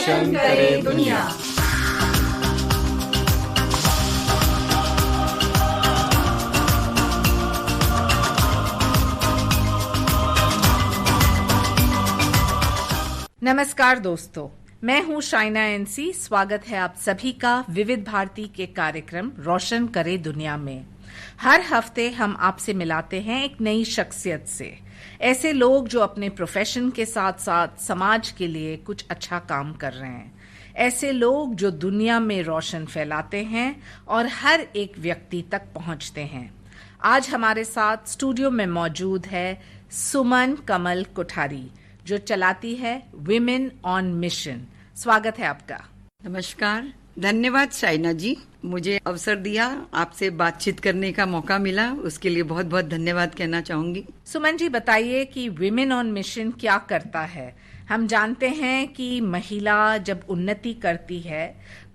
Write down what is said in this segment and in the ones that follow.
रोशन करे दुनिया। नमस्कार दोस्तों, मैं हूं शाइना एनसी। स्वागत है आप सभी का विविध भारती के कार्यक्रम रोशन करे दुनिया में। हर हफ्ते हम आपसे मिलाते हैं एक नई शख्सियत से, ऐसे लोग जो अपने प्रोफेशन के साथ साथ समाज के लिए कुछ अच्छा काम कर रहे हैं, ऐसे लोग जो दुनिया में रोशन फैलाते हैं और हर एक व्यक्ति तक पहुंचते हैं। आज हमारे साथ स्टूडियो में मौजूद है सुमन कमल कोठारी, जो चलाती है विमेन ऑन मिशन। स्वागत है आपका। नमस्कार, धन्यवाद शाइना जी, मुझे अवसर दिया, आपसे बातचीत करने का मौका मिला, उसके लिए बहुत बहुत धन्यवाद कहना चाहूंगी। सुमन जी, बताइए कि विमेन ऑन मिशन क्या करता है। हम जानते हैं कि महिला जब उन्नति करती है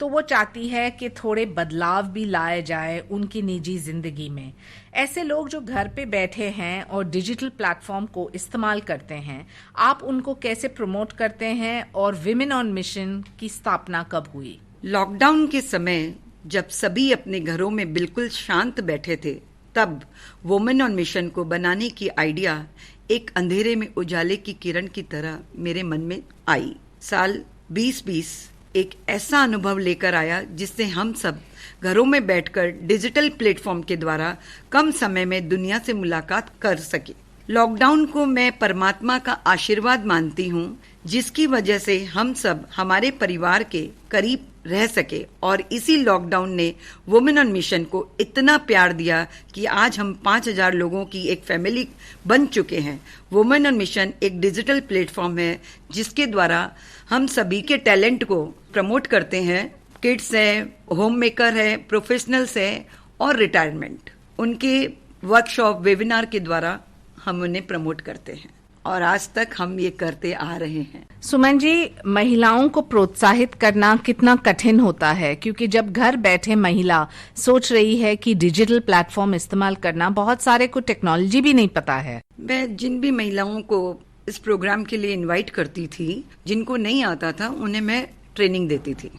तो वो चाहती है कि थोड़े बदलाव भी लाए जाए उनकी निजी जिंदगी में। ऐसे लोग जो घर पे बैठे हैं और डिजिटल प्लेटफॉर्म को इस्तेमाल करते हैं, आप उनको कैसे प्रमोट करते हैं और विमेन ऑन मिशन की स्थापना कब हुई? लॉकडाउन के समय जब सभी अपने घरों में बिल्कुल शांत बैठे थे, तब वुमेन ऑन मिशन को बनाने की आइडिया एक अंधेरे में उजाले की किरण की तरह मेरे मन में आई। साल 2020 एक ऐसा अनुभव लेकर आया जिससे हम सब घरों में बैठकर डिजिटल प्लेटफॉर्म के द्वारा कम समय में दुनिया से मुलाकात कर सके। लॉकडाउन को मैं परमात्मा का आशीर्वाद मानती हूँ, जिसकी वजह से हम सब हमारे परिवार के करीब रह सके, और इसी लॉकडाउन ने वुमेन ऑन मिशन को इतना प्यार दिया कि आज हम 5000 लोगों की एक फैमिली बन चुके हैं। वुमेन ऑन मिशन एक डिजिटल प्लेटफॉर्म है जिसके द्वारा हम सभी के टैलेंट को प्रमोट करते हैं। किड्स हैं, होम मेकर है, प्रोफेशनल्स हैं और रिटायरमेंट, उनके वर्कशॉप वेबिनार के द्वारा हम उन्हें प्रमोट करते हैं और आज तक हम ये करते आ रहे हैं। सुमन जी, महिलाओं को प्रोत्साहित करना कितना कठिन होता है, क्योंकि जब घर बैठे महिला सोच रही है कि डिजिटल प्लेटफॉर्म इस्तेमाल करना, बहुत सारे को टेक्नोलॉजी भी नहीं पता है। मैं जिन भी महिलाओं को इस प्रोग्राम के लिए इनवाइट करती थी, जिनको नहीं आता था, उन्हें मैं ट्रेनिंग देती थी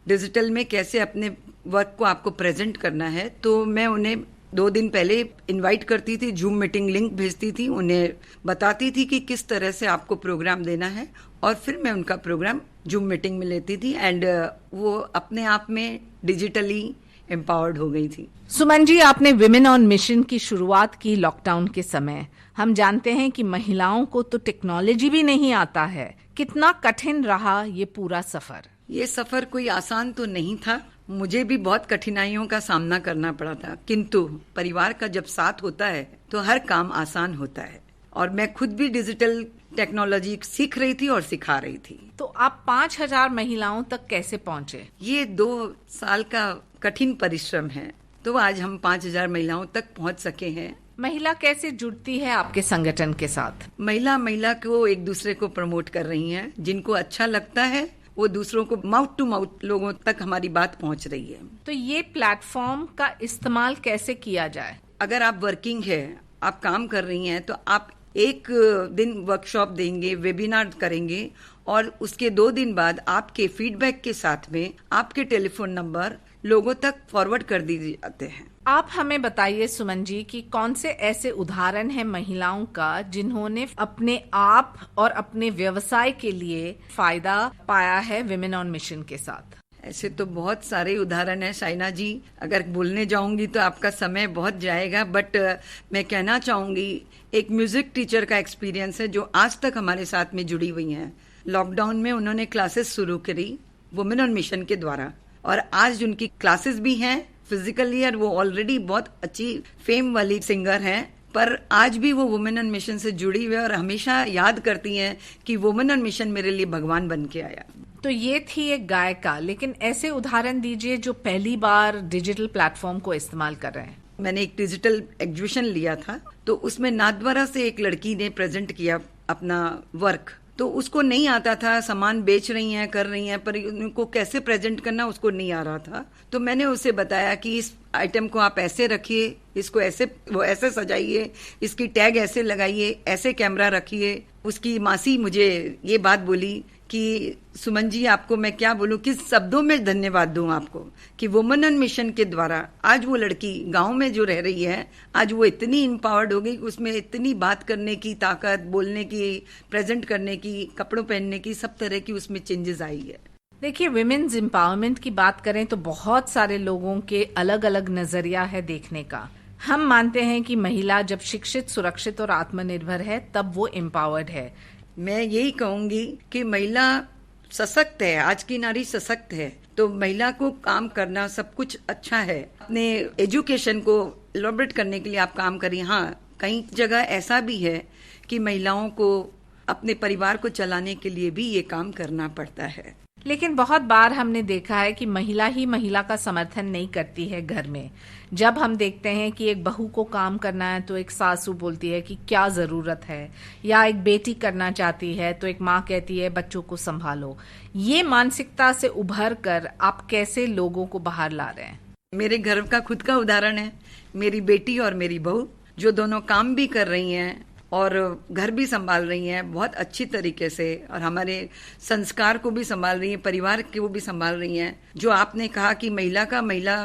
डिजिटल में कैसे अपने वर्क को आपको प्रेजेंट करना है। तो मैं उन्हें 2 दिन पहले इनवाइट करती थी, जूम मीटिंग लिंक भेजती थी, उन्हें बताती थी कि किस तरह से आपको प्रोग्राम देना है, और फिर मैं उनका प्रोग्राम जूम मीटिंग में लेती थी एंड वो अपने आप में डिजिटली एम्पावर्ड हो गई थी। सुमन जी, आपने विमेन ऑन मिशन की शुरुआत की लॉकडाउन के समय। हम जानते हैं कि महिलाओं को तो टेक्नोलॉजी भी नहीं आता है। कितना कठिन रहा ये पूरा सफर? ये सफर कोई आसान तो नहीं था, मुझे भी बहुत कठिनाइयों का सामना करना पड़ा था, किंतु परिवार का जब साथ होता है तो हर काम आसान होता है। और मैं खुद भी डिजिटल टेक्नोलॉजी सीख रही थी और सिखा रही थी। तो आप 5000 महिलाओं तक कैसे पहुंचे? ये 2 साल का कठिन परिश्रम है, तो आज हम 5000 महिलाओं तक पहुंच सके हैं। महिला कैसे जुड़ती है आपके संगठन के साथ? महिला को एक दूसरे को प्रमोट कर रही हैं, जिनको अच्छा लगता है वो दूसरों को माउथ टू माउथ लोगों तक हमारी बात पहुंच रही है। तो ये प्लेटफॉर्म का इस्तेमाल कैसे किया जाए? अगर आप वर्किंग है, आप काम कर रही हैं, तो आप एक दिन वर्कशॉप देंगे, वेबिनार करेंगे, और उसके 2 दिन बाद आपके फीडबैक के साथ में आपके टेलीफोन नंबर लोगों तक फॉरवर्ड कर दिए जाते हैं। आप हमें बताइए सुमन जी कि कौन से ऐसे उदाहरण हैं महिलाओं का जिन्होंने अपने आप और अपने व्यवसाय के लिए फायदा पाया है विमेन ऑन मिशन के साथ? ऐसे तो बहुत सारे उदाहरण हैं शाइना जी, अगर बोलने जाऊंगी तो आपका समय बहुत जाएगा, बट मैं कहना चाहूंगी एक म्यूजिक टीचर का एक्सपीरियंस है जो आज तक हमारे साथ में जुड़ी हुई हैं। लॉकडाउन में उन्होंने क्लासेस शुरू करी वुमेन ऑन मिशन के द्वारा, और आज उनकी क्लासेस भी हैं फिजिकली, और वो ऑलरेडी बहुत अच्छी फेम वाली सिंगर हैं, पर आज भी वो वुमेन ऑन मिशन से जुड़ी हुई है और हमेशा याद करती हैं कि वुमेन ऑन मिशन मेरे लिए भगवान बन के आया। तो ये थी एक गायिका, लेकिन ऐसे उदाहरण दीजिए जो पहली बार डिजिटल प्लेटफॉर्म को इस्तेमाल कर रहे हैं। मैंने एक डिजिटल एग्जीबिशन लिया था, तो उसमें नाथद्वारा से एक लड़की ने प्रेजेंट किया अपना वर्क, तो उसको नहीं आता था, सामान बेच रही हैं, कर रही हैं, पर उनको कैसे प्रेजेंट करना उसको नहीं आ रहा था। तो मैंने उसे बताया कि इस आइटम को आप ऐसे रखिए, इसको ऐसे वो ऐसे सजाइए, इसकी टैग ऐसे लगाइए, ऐसे कैमरा रखिए। उसकी मासी मुझे ये बात बोली कि सुमन जी, आपको मैं क्या बोलूं, किस शब्दों में धन्यवाद दूं आपको कि वुमेन ऑन मिशन के द्वारा आज वो लड़की गांव में जो रह रही है, आज वो इतनी एम्पावर्ड हो गई कि उसमें इतनी बात करने की ताकत, बोलने की, प्रेजेंट करने की, कपड़ों पहनने की, सब तरह की उसमें चेंजेस आई है। देखिए, विमेन्स एम्पावरमेंट की बात करें तो बहुत सारे लोगों के अलग अलग नजरिया है देखने का। हम मानते हैं कि महिला जब शिक्षित, सुरक्षित और आत्मनिर्भर है तब वो एम्पावर्ड है। मैं यही कहूंगी कि महिला सशक्त है, आज की नारी सशक्त है, तो महिला को काम करना सब कुछ अच्छा है। अपने एजुकेशन को इलॉबरेट करने के लिए आप काम करिए। हाँ, कई जगह ऐसा भी है कि महिलाओं को अपने परिवार को चलाने के लिए भी ये काम करना पड़ता है। लेकिन बहुत बार हमने देखा है कि महिला ही महिला का समर्थन नहीं करती है घर में। जब हम देखते हैं कि एक बहू को काम करना है तो एक सासू बोलती है कि क्या जरूरत है, या एक बेटी करना चाहती है तो एक माँ कहती है बच्चों को संभालो। ये मानसिकता से उभर कर आप कैसे लोगों को बाहर ला रहे हैं? मेरे घर का खुद का उदाहरण है, मेरी बेटी और मेरी बहू जो दोनों काम भी कर रही हैं और घर भी संभाल रही हैं बहुत अच्छी तरीके से, और हमारे संस्कार को भी संभाल रही हैं, परिवार को भी संभाल रही हैं। जो आपने कहा कि महिला का महिला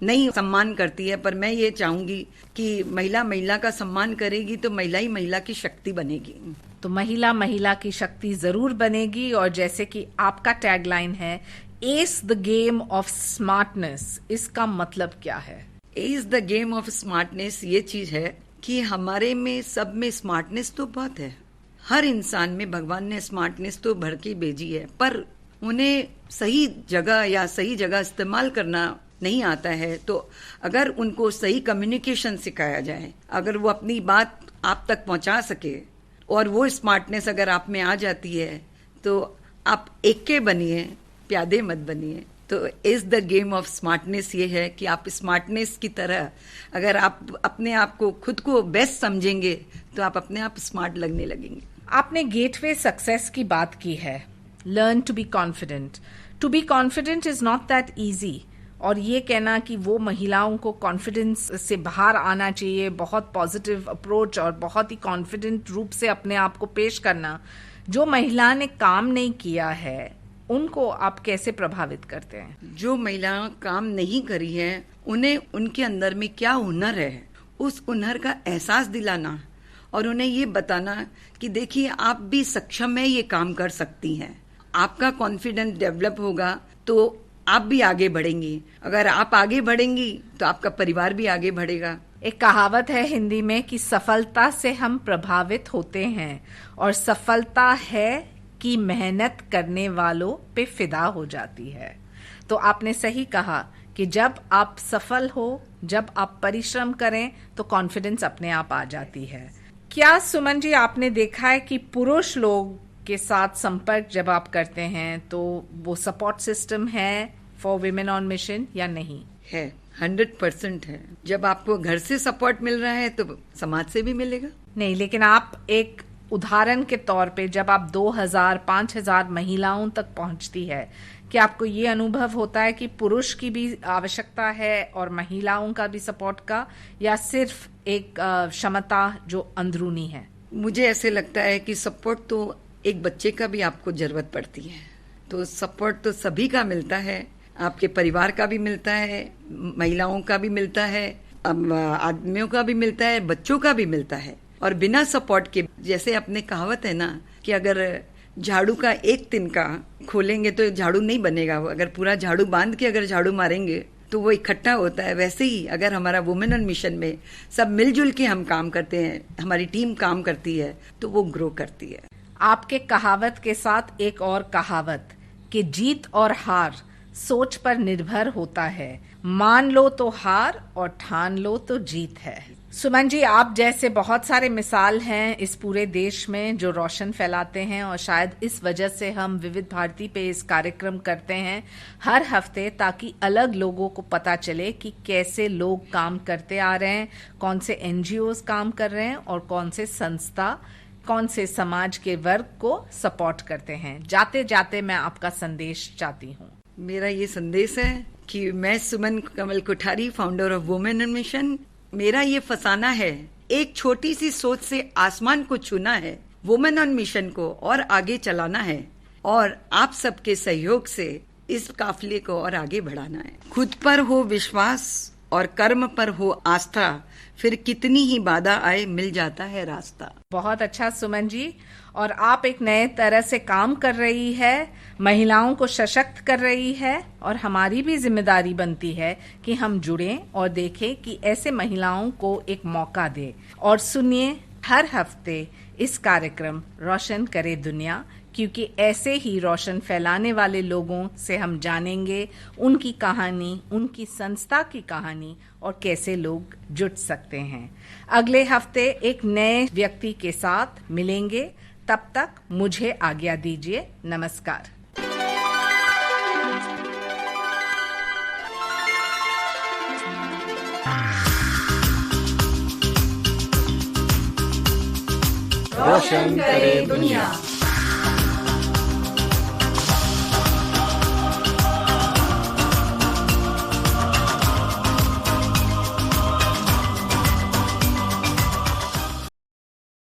नहीं सम्मान करती है, पर मैं ये चाहूंगी कि महिला महिला का सम्मान करेगी तो महिला ही महिला की शक्ति बनेगी। तो महिला महिला की शक्ति जरूर बनेगी। और जैसे कि आपका टैगलाइन है, S the game of smartness, इसका मतलब क्या है? S the game of smartness ये चीज है कि हमारे में सब में स्मार्टनेस तो बहुत है, हर इंसान में भगवान ने स्मार्टनेस तो भर के भेजी है, पर उन्हें सही जगह या सही जगह इस्तेमाल करना नहीं आता है। तो अगर उनको सही कम्युनिकेशन सिखाया जाए, अगर वो अपनी बात आप तक पहुंचा सके और वो स्मार्टनेस अगर आप में आ जाती है तो आप एके बनिए, प्यादे मत बनिए। तो is the game of smartness ये है कि आप स्मार्टनेस की तरह अगर आप अपने आप को, खुद को बेस्ट समझेंगे तो आप अपने आप स्मार्ट लगने लगेंगे। आपने गेटवे सक्सेस की बात की है, learn to be confident. To be confident is not that easy. और ये कहना कि वो महिलाओं को कॉन्फिडेंस से बाहर आना चाहिए, बहुत पॉजिटिव अप्रोच और बहुत ही कॉन्फिडेंट रूप से अपने आप को पेश करना, जो महिला ने काम नहीं किया है उनको आप कैसे प्रभावित करते हैं? जो महिलाएं काम नहीं करी है उन्हें उनके अंदर में क्या हुनर है, उस हुनर का एहसास दिलाना और उन्हें ये बताना कि देखिए आप भी सक्षम है, ये काम कर सकती हैं। आपका कॉन्फिडेंस डेवलप होगा तो आप भी आगे बढ़ेंगी। अगर आप आगे बढ़ेंगी तो आपका परिवार भी आगे बढ़ेगा। एक कहावत है हिंदी में कि सफलता से हम प्रभावित होते हैं और सफलता है कि मेहनत करने वालों पे फिदा हो जाती है। तो आपने सही कहा कि जब आप सफल हो, जब आप परिश्रम करें तो कॉन्फिडेंस अपने आप आ जाती है। क्या सुमन जी आपने देखा है कि पुरुष लोग के साथ संपर्क जब आप करते हैं तो वो सपोर्ट सिस्टम है फॉर विमेन ऑन मिशन या नहीं? है, 100% है। जब आपको घर से सपोर्ट मिल रहा है तो समाज से भी मिलेगा। नहीं, लेकिन आप एक उदाहरण के तौर पे जब आप 2000-5000 महिलाओं तक पहुंचती है, क्या आपको ये अनुभव होता है कि पुरुष की भी आवश्यकता है और महिलाओं का भी सपोर्ट का, या सिर्फ एक क्षमता जो अंदरूनी है? मुझे ऐसे लगता है कि सपोर्ट तो एक बच्चे का भी आपको जरूरत पड़ती है, तो सपोर्ट तो सभी का मिलता है, आपके परिवार का भी मिलता है, महिलाओं का भी मिलता है, आदमियों का भी मिलता है, बच्चों का भी मिलता है। और बिना सपोर्ट के, जैसे अपने कहावत है ना कि अगर झाड़ू का एक तिनका खोलेंगे तो झाड़ू नहीं बनेगा, वो अगर पूरा झाड़ू बांध के अगर झाड़ू मारेंगे तो वो इकट्ठा होता है। वैसे ही अगर हमारा वुमेन ऑन मिशन में सब मिलजुल के हम काम करते हैं, हमारी टीम काम करती है तो वो ग्रो करती है। आपके कहावत के साथ एक और कहावत कि जीत और हार सोच पर निर्भर होता है, मान लो तो हार और ठान लो तो जीत है। सुमन जी, आप जैसे बहुत सारे मिसाल हैं इस पूरे देश में जो रोशन फैलाते हैं, और शायद इस वजह से हम विविध भारती पे इस कार्यक्रम करते हैं हर हफ्ते, ताकि अलग लोगों को पता चले कि कैसे लोग काम करते आ रहे हैं, कौन से एनजीओज काम कर रहे हैं और कौन से संस्था, कौन से समाज के वर्ग को सपोर्ट करते हैं। जाते जाते मैं आपका संदेश चाहती हूँ। मेरा ये संदेश है कि मैं Suman Kamal Kothari, founder of women on mission, मेरा ये फसाना है, एक छोटी सी सोच से आसमान को छूना है, वुमेन ऑन मिशन को और आगे चलाना है और आप सबके सहयोग से इस काफिले को और आगे बढ़ाना है। खुद पर हो विश्वास और कर्म पर हो आस्था, फिर कितनी ही बाधा आए मिल जाता है रास्ता। बहुत अच्छा सुमन जी, और आप एक नए तरह से काम कर रही है, महिलाओं को सशक्त कर रही है, और हमारी भी जिम्मेदारी बनती है कि हम जुड़ें और देखें कि ऐसे महिलाओं को एक मौका दे। और सुनिए हर हफ्ते इस कार्यक्रम रोशन करे दुनिया, क्योंकि ऐसे ही रोशन फैलाने वाले लोगों से हम जानेंगे उनकी कहानी, उनकी संस्था की कहानी और कैसे लोग जुट सकते हैं। अगले हफ्ते एक नए व्यक्ति के साथ मिलेंगे, तब तक मुझे आज्ञा दीजिए। नमस्कार। रोशन करे दुनिया।